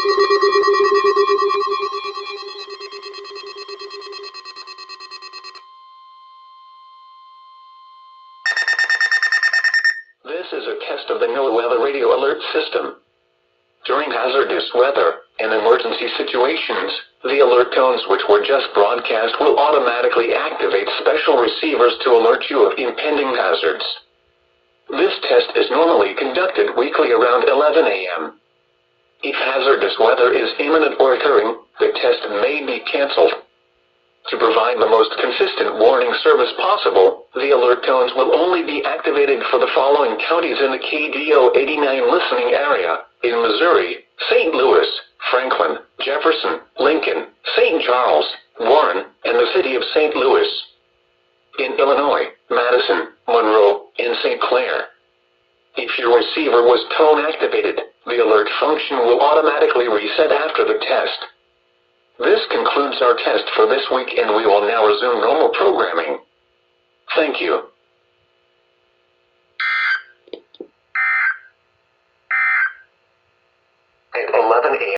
This is a test of the NOAA Weather Radio Alert System. During hazardous weather and emergency situations, the alert tones which were just broadcast will automatically activate special receivers to alert you of impending hazards. This test is normally conducted weekly around 11 a.m. If hazardous weather is imminent or occurring, the test may be canceled. To provide the most consistent warning service possible, the alert tones will only be activated for the following counties in the KDO89 listening area: in Missouri, St. Louis, Franklin, Jefferson, Lincoln, St. Charles, Warren, and the city of St. Louis. In Illinois, Madison, Monroe, and St. Clair. If your receiver was tone activated, the alert function will automatically reset after the test. This concludes our test for this week, and we will now resume normal programming. Thank you. At 11 a.m.